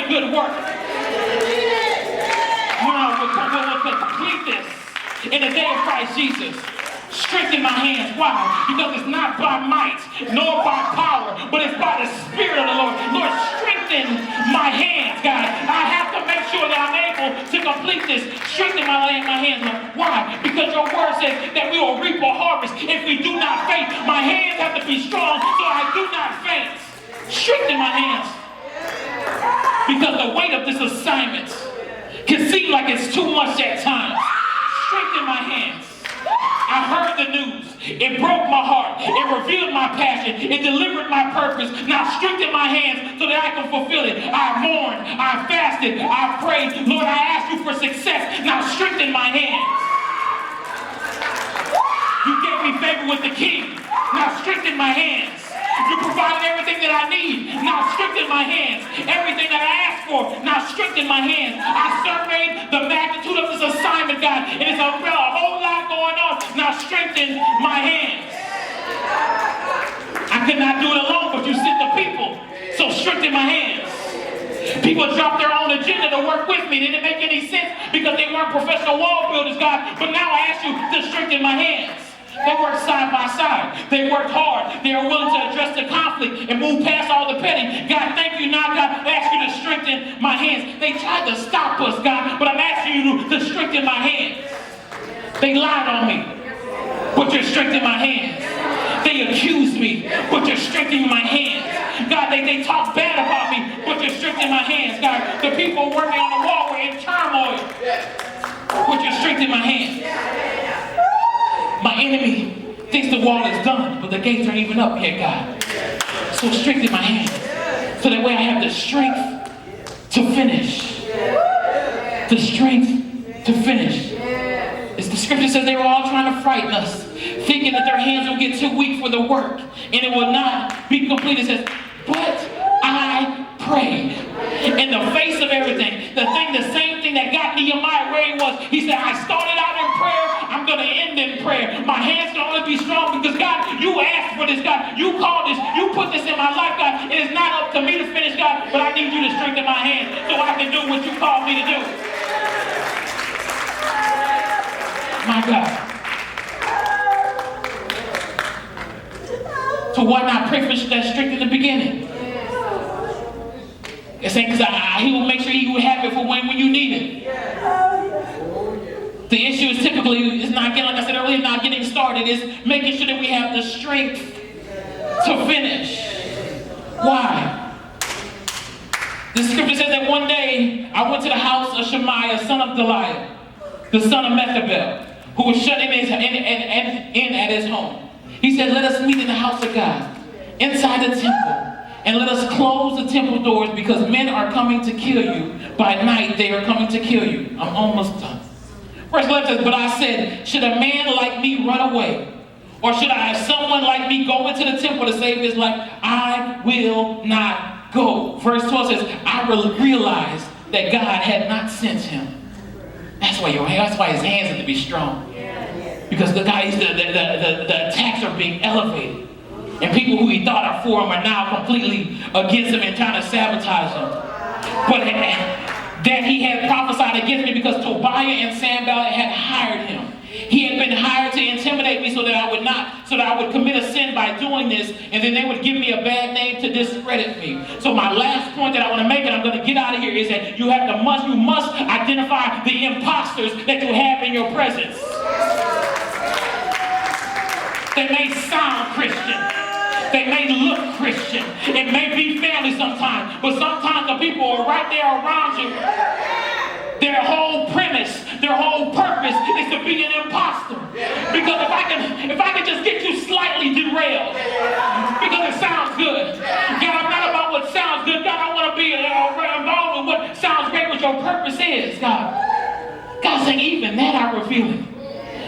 good work. Will complete this in the day of Christ Jesus. Strengthen my hands. Why? Because it's not by might nor by power, but it's by the Spirit of the Lord. Lord, strengthen my hands, God. I have to make sure that I'm able to complete this. Strengthen my hands, Lord. Why? Because your word says that we will reap a harvest if we do not faint. My hands have to be strong so I do not faint. Strengthen my hands. Because the weight of this assignment can seem like it's too much at times. Strengthen my hands. I heard the news. It broke my heart. It revealed my passion. It delivered my purpose. Now strengthen my hands so that I can fulfill it. I mourned. I fasted. I prayed. Lord, I asked you for success. Now strengthen my hands. You gave me favor with the king. Now strengthen my hands. You provided everything that I need. Now strengthen my hands. Everything that I asked for. Now strengthen my hands. I surveyed the magnitude of this assignment, God. It is a whole lot going on. Now strengthen my hands. I could not do it alone, but you sent the people. So strengthen my hands. People dropped their own agenda to work with me. It didn't make any sense because they weren't professional wall builders, God. But now I ask you to strengthen my hands. They worked side by side. They worked hard. They are willing to address the conflict and move past all the petty. God, thank you now, God. I ask you to strengthen my hands. They tried to stop us, God, but I'm asking you to strengthen my hands. They lied on me, but you're strengthening my hands. They accused me, but you're strengthening my hands. God, they talk bad about me, but you're strengthening my hands. God, the people working on the wall were in turmoil, but you're strengthening my hands. My enemy thinks the wall is done, but the gates aren't even up yet, God. So strengthen my hands, so that way I have the strength to finish. The strength to finish. As the scripture says, they were all trying to frighten us, thinking that their hands will get too weak for the work, and it will not be complete. It says, but I prayed. In the face of everything, the same thing that got Nehemiah where he was. He said, I started out in prayer, I'm going to end in prayer. My hands can only be strong because, God, you asked for this, God. You called this. You put this in my life, God. It is not up to me to finish, God, but I need you to strengthen my hands so I can do what you called me to do. My God. So why not pray for that strength in the beginning? It's saying because he will make sure he will have it for when you need it. The issue is typically, it's not getting, like I said earlier, not getting started. It's making sure that we have the strength to finish. Why? The scripture says that one day I went to the house of Shemaiah, son of Deliah, the son of Methabel, who was shut in at his home. He said, let us meet in the house of God, inside the temple. And let us close the temple doors because men are coming to kill you. By night, they are coming to kill you. I'm almost done. Verse 11 says, but I said, should a man like me run away? Or should I have someone like me go into the temple to save his life? I will not go. Verse 12 says, I realized that God had not sent him. That's why his hands have to be strong. Because the attacks are being elevated. And people who he thought are for him are now completely against him and trying to sabotage him. But that he had prophesied against me because Tobiah and Sanballat had hired him. He had been hired to intimidate me so that I would commit a sin by doing this, and then they would give me a bad name to discredit me. So my last point that I want to make, and I'm going to get out of here, is that you must identify the imposters that you have in your presence. They may sound Christian. They may look Christian. It may be family sometimes, but sometimes the people are right there around you. Their whole premise, their whole purpose is to be an imposter. Because if I can just get you slightly derailed, because it sounds good. God, I'm not about what sounds good. God, I want to be involved with what sounds great, what your purpose is, God. God's saying, even that I'm revealing.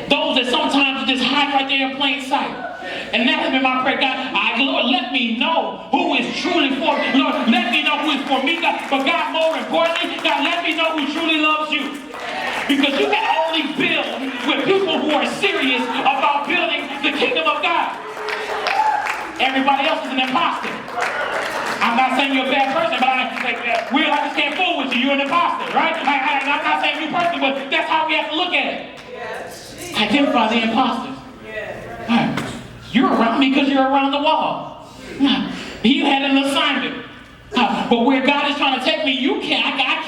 Those that sometimes just hide right there in plain sight. And that has been my prayer, God. Lord, let me know who is truly for me. Lord, let me know who is for me, God. But God, more importantly, God, let me know who truly loves you. Because you can only build with people who are serious about building the kingdom of God. Everybody else is an imposter. I'm not saying you're a bad person, but I just can't you're an imposter, right? I'm not saying you personally, but that's how we have to look at it. Identify the imposters. Right. You're around me because you're around the wall. You had an assignment. But where God is trying to take me, you can't. I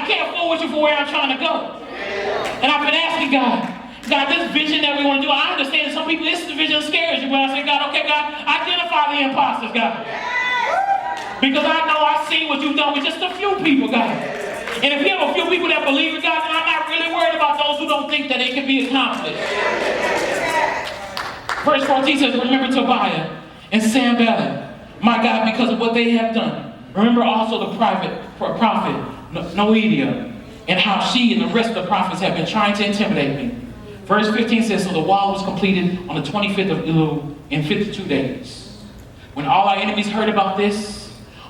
can't forward you for where I'm trying to go. And I've been asking God, this vision that we want to do, I understand some people, this vision scares you. But I say, God, okay, God, identify the imposters, God. Because I know I see what you've done with just a few people, God. And if you have a few people that believe in God, then I'm not really worried about those who don't think that it can be accomplished. Verse 14 says, remember Tobiah and Sanballat, my God, because of what they have done. Remember also the prophet Noedia, and how she and the rest of the prophets have been trying to intimidate me. Verse 15 says, so the wall was completed on the 25th of Elul in 52 days. When all our enemies heard about this,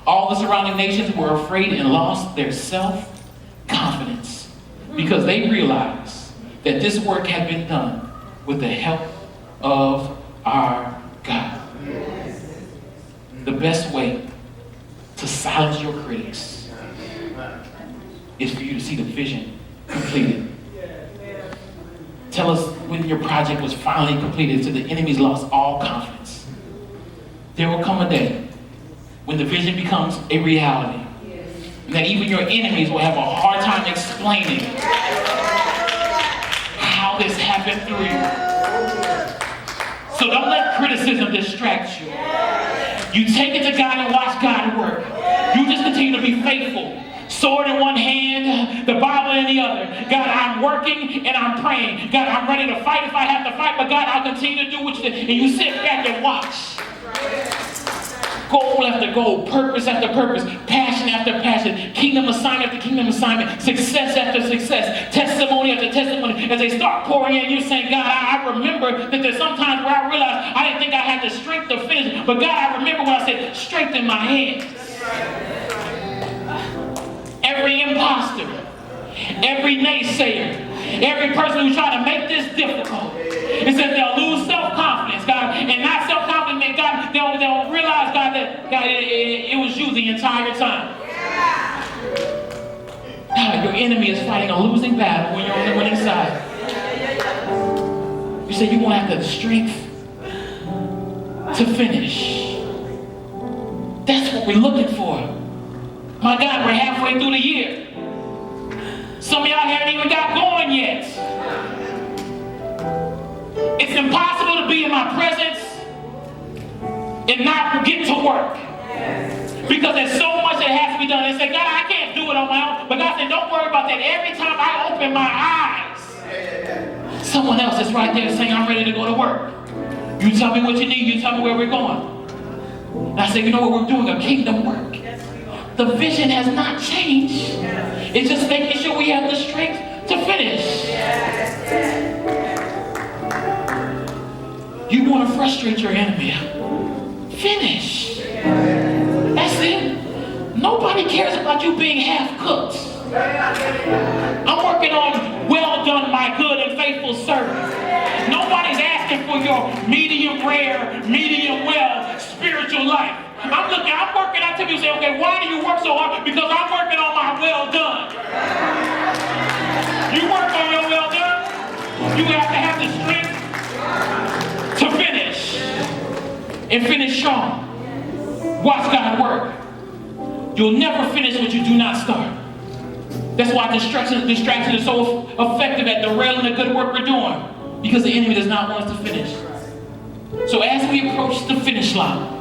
all the surrounding nations were afraid and lost their self-confidence because they realized that this work had been done with the help of our God. The best way to silence your critics is for you to see the vision completed. Tell us when your project was finally completed so the enemies lost all confidence. There will come a day when the vision becomes a reality. And that even your enemies will have a hard time explaining how this happened through you. So don't let criticism distract you. You take it to God and watch God work. You just continue to be faithful. Sword in one hand, the Bible in the other. God, I'm working and I'm praying. God, I'm ready to fight if I have to fight, but God, I'll continue to do what you do. And you sit back and watch. Goal after goal, purpose after purpose, passion after passion, kingdom assignment after kingdom assignment, success after success, testimony after testimony. As they start pouring in, you're saying, God, I remember that there's some times where I realized I didn't think I had the strength to finish, but God, I remember when I said, strength in my hands. Every imposter, every naysayer, every person who's trying to make this difficult, it says they'll lose self-confidence, God, and not self-confidence, God, they'll realize, God, that God, it was you the entire time. God, your enemy is fighting a losing battle when you're on the winning side. You say you won't have the strength to finish. That's what we're looking for. My God, we're halfway through the year. Some of y'all haven't even got going yet. It's impossible to be in my presence and not get to work. Because there's so much that has to be done. They say, God, I can't do it on my own. But God said, don't worry about that. Every time I open my eyes, someone else is right there saying, I'm ready to go to work. You tell me what you need. You tell me where we're going. And I say, you know what? We're doing a kingdom work. The vision has not changed. It's just making sure we have the strength to finish. You want to frustrate your enemy. Finish. That's it. Nobody cares about you being half-cooked. I'm working on well done, my good and faithful servant. Nobody's asking for your medium rare, medium well spiritual life. I'm working out to you and say, okay, why do you work so hard? Because I'm working on my well done. You work on your well done, you have to have the strength to finish. And finish strong. Watch God work. You'll never finish what you do not start. That's why distraction is so effective at derailing the good work we're doing. Because the enemy does not want us to finish. So as we approach the finish line,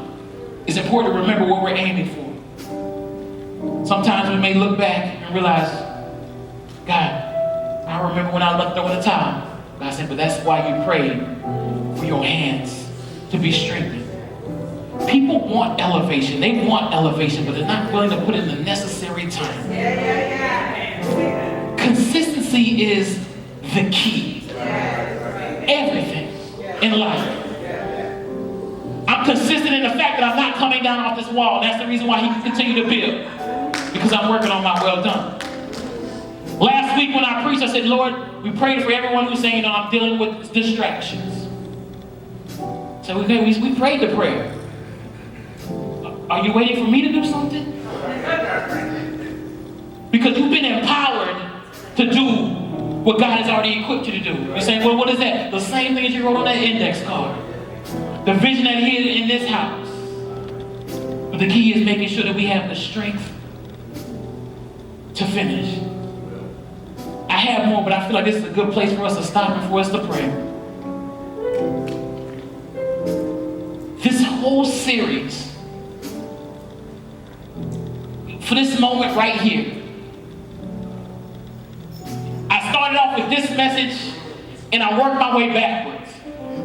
it's important to remember what we're aiming for. Sometimes we may look back and realize, God, I remember when I left over the towel. God said, but that's why you prayed for your hands to be strengthened. People want elevation. They want elevation, but they're not willing to put in the necessary time. Consistency is the key. Everything in life. I'm consistent in the fact that I'm not coming down off this wall. That's the reason why he can continue to build. Because I'm working on my well done. Last week when I preached, I said, Lord, we prayed for everyone who's saying, I'm dealing with distractions. So we prayed the prayer. Are you waiting for me to do something? Because you've been to do what God has already equipped you to do. You're saying, well, what is that? The same thing as you wrote on that index card. The vision that hid in this house. But the key is making sure that we have the strength to finish. I have more, but I feel like this is a good place for us to stop and for us to pray. This whole series, for this moment right here, I started off with this message and I worked my way backwards.